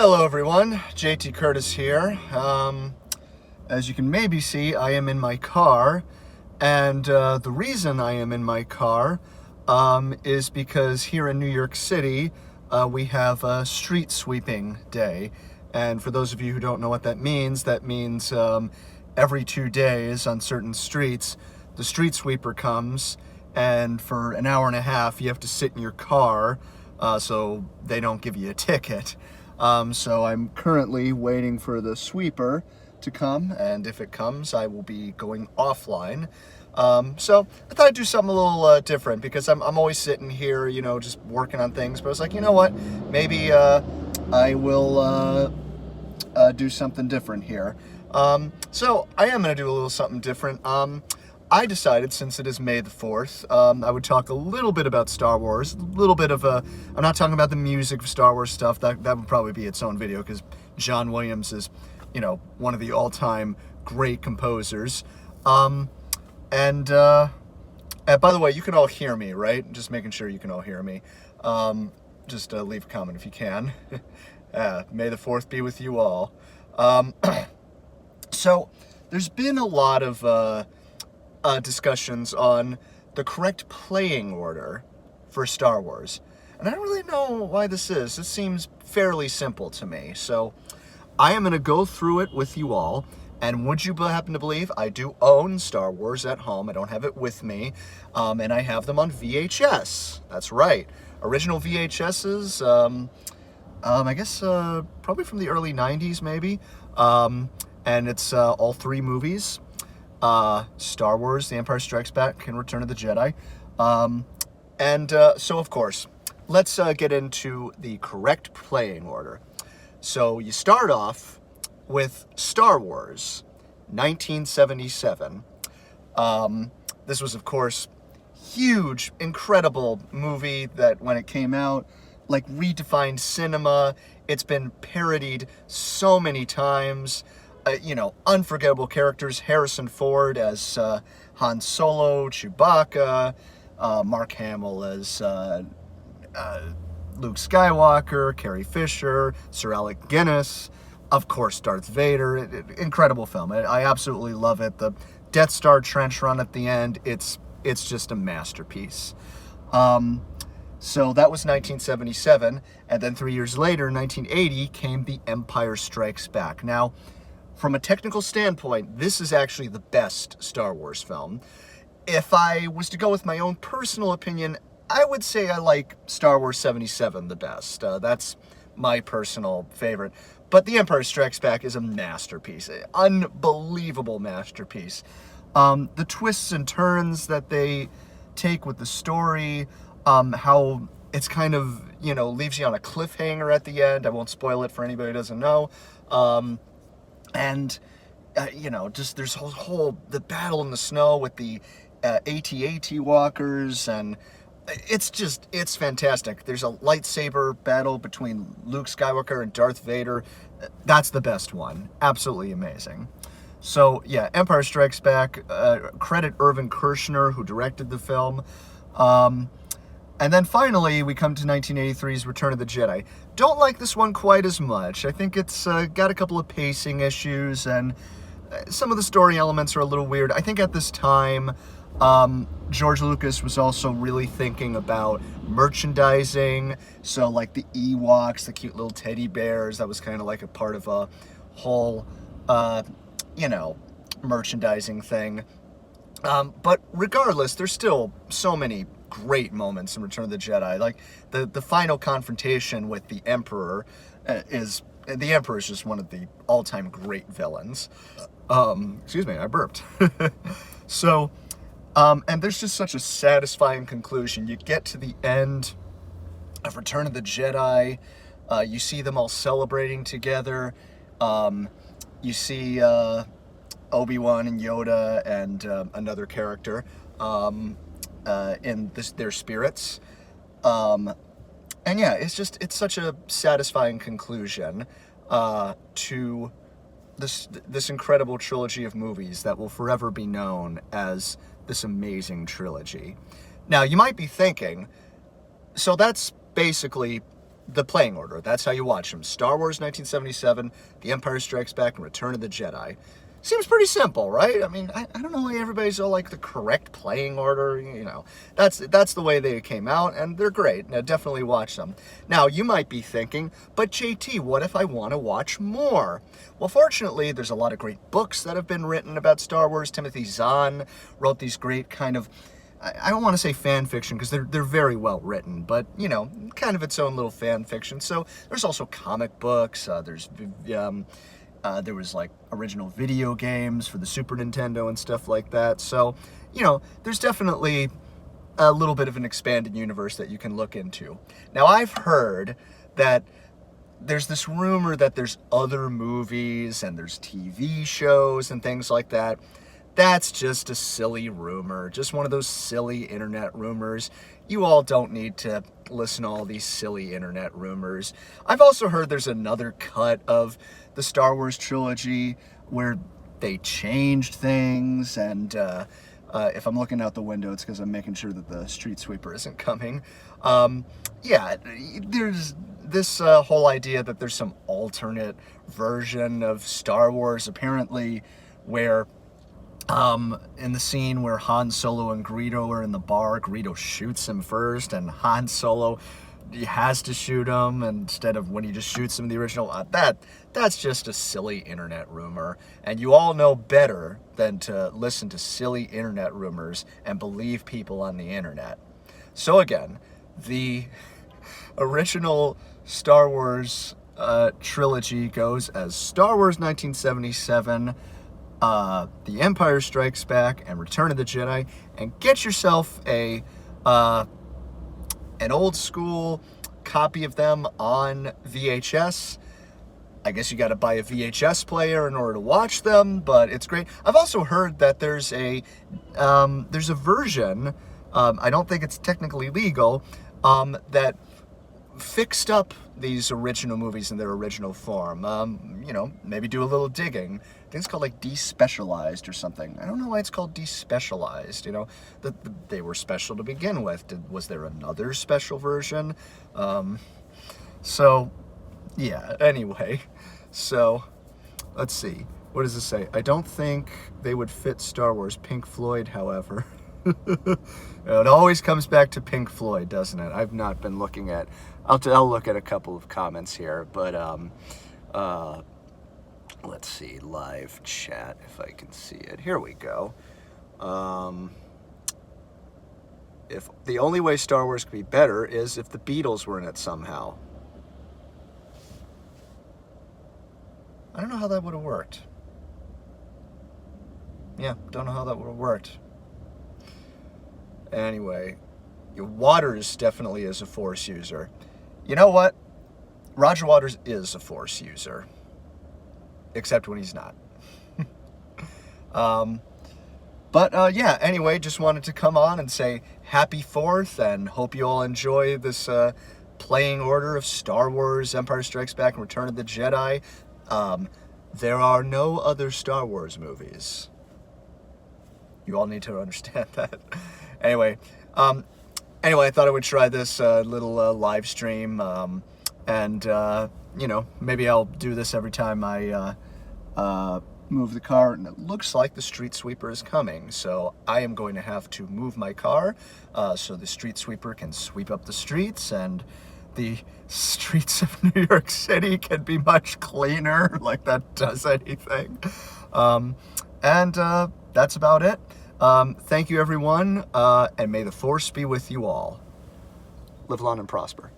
Hello everyone, JT Curtis here. As you can maybe see, I am in my car, and the reason I am in my car is because here in New York City we have a street sweeping day. And for those of you who don't know what that means every 2 days on certain streets, the street sweeper comes, and for an hour and a half you have to sit in your car so they don't give you a ticket. So I'm currently waiting for the sweeper to come, and if it comes, I will be going offline. So I thought I'd do something a little different, because I'm always sitting here, just working on things. But I was like, you know what? Maybe I will do something different here. So I am going to do a little something different. I decided, since it is May the 4th, I would talk a little bit about Star Wars, a little bit of I'm not talking about the music of Star Wars stuff, that would probably be its own video, because John Williams is, one of the all-time great composers. And by the way, you can all hear me, right? Just making sure you can all hear me. Just leave a comment if you can. May the 4th be with you all. So, there's been a lot of discussions on the correct playing order for Star Wars. And I don't really know why this is. This seems fairly simple to me. So I am going to go through it with you all. And would you happen to believe I do own Star Wars at home? I don't have it with me. And I have them on VHS. That's right. Original VHSs, I guess probably from the early 90s maybe. And it's all 3 movies. Star Wars, The Empire Strikes Back, and Return of the Jedi. So of course, let's get into the correct playing order. So you start off with Star Wars, 1977. This was, of course, huge, incredible movie that when it came out, redefined cinema. It's been parodied so many times. Unforgettable characters. Harrison Ford as Han Solo, Chewbacca, Mark Hamill as Luke Skywalker, Carrie Fisher, Sir Alec Guinness, of course Darth Vader. Incredible film. I absolutely love it. The Death Star trench run at the end, it's just a masterpiece. So that was 1977, and then 3 years later, 1980, came The Empire Strikes Back. Now, from a technical standpoint, this is actually the best Star Wars film. If I was to go with my own personal opinion, I would say I like Star Wars 77 the best. That's my personal favorite. But The Empire Strikes Back is a masterpiece, an unbelievable masterpiece. The twists and turns that they take with the story, how it's kind of, leaves you on a cliffhanger at the end. I won't spoil it for anybody who doesn't know. Just there's the battle in the snow with the AT-AT walkers, and it's fantastic. There's a lightsaber battle between Luke Skywalker and Darth Vader. That's the best one. Absolutely amazing. So yeah, Empire Strikes Back, credit Irvin Kershner, who directed the film. And then finally, we come to 1983's Return of the Jedi. Don't like this one quite as much. I think it's got a couple of pacing issues, and some of the story elements are a little weird. I think at this time, George Lucas was also really thinking about merchandising. So like the Ewoks, the cute little teddy bears, that was kind of like a part of a whole, merchandising thing. But regardless, there's still so many great moments in Return of the Jedi. Like the final confrontation with the Emperor is just one of the all-time great villains. Excuse me, I burped. So, and there's just such a satisfying conclusion. You get to the end of Return of the Jedi, you see them all celebrating together. You see Obi-Wan and Yoda and another character in their spirits. And yeah, it's such a satisfying conclusion to this incredible trilogy of movies that will forever be known as this amazing trilogy. Now, you might be thinking, so that's basically the playing order. That's how you watch them. Star Wars 1977, The Empire Strikes Back, and Return of the Jedi. Seems pretty simple, right? I mean, I don't know why everybody's all like the correct playing order, you know. That's the way they came out, and they're great. Now, definitely watch them. Now, you might be thinking, but JT, what if I want to watch more? Well, fortunately, there's a lot of great books that have been written about Star Wars. Timothy Zahn wrote these great kind of, I don't want to say fan fiction because they're very well written, but, you know, kind of its own little fan fiction. So there's also comic books, there was like original video games for the Super Nintendo and stuff like that. So, you know, there's definitely a little bit of an expanded universe that you can look into. Now, I've heard that there's this rumor that there's other movies and there's TV shows and things like that. That's just a silly rumor, just one of those silly internet rumors. You all don't need to listen to all these silly internet rumors. I've also heard there's another cut of the Star Wars trilogy where they changed things, and if I'm looking out the window, it's because I'm making sure that the street sweeper isn't coming. Yeah, there's this whole idea that there's some alternate version of Star Wars, apparently, where in the scene where Han Solo and Greedo are in the bar, Greedo shoots him first, and Han Solo has to shoot him instead of when he just shoots him in the original. That's just a silly internet rumor, and you all know better than to listen to silly internet rumors and believe people on the internet. So again, the original Star Wars trilogy goes as Star Wars 1977, The Empire Strikes Back, and Return of the Jedi, and get yourself an old school copy of them on VHS. I guess you got to buy a VHS player in order to watch them, but it's great. I've also heard that there's a version, I don't think it's technically legal, that fixed up these original movies in their original form. You know, maybe do a little digging. I think it's called like despecialized or something. I don't know why it's called despecialized. You know, they were special to begin with. Was there another special version? So, yeah, anyway. So, let's see. What does it say? I don't think they would fit Star Wars. Pink Floyd, however. It always comes back to Pink Floyd, doesn't it? I've not been looking at... I'll look at a couple of comments here, but let's see, live chat, if I can see it. Here we go. If the only way Star Wars could be better is if the Beatles were in it somehow. I don't know how that would have worked. Yeah, don't know how that would have worked. Anyway, Waters definitely is a Force user. You know what? Roger Waters is a Force user. Except when he's not. Yeah, anyway, just wanted to come on and say happy 4th and hope you all enjoy this playing order of Star Wars, Empire Strikes Back, and Return of the Jedi. There are no other Star Wars movies. You all need to understand that. Anyway, I thought I would try this little live stream, and you know, maybe I'll do this every time I move the car, and it looks like the street sweeper is coming, so I am going to have to move my car so the street sweeper can sweep up the streets, and the streets of New York City can be much cleaner, like that does anything. That's about it. Thank you, everyone, and may the Force be with you all. Live long and prosper.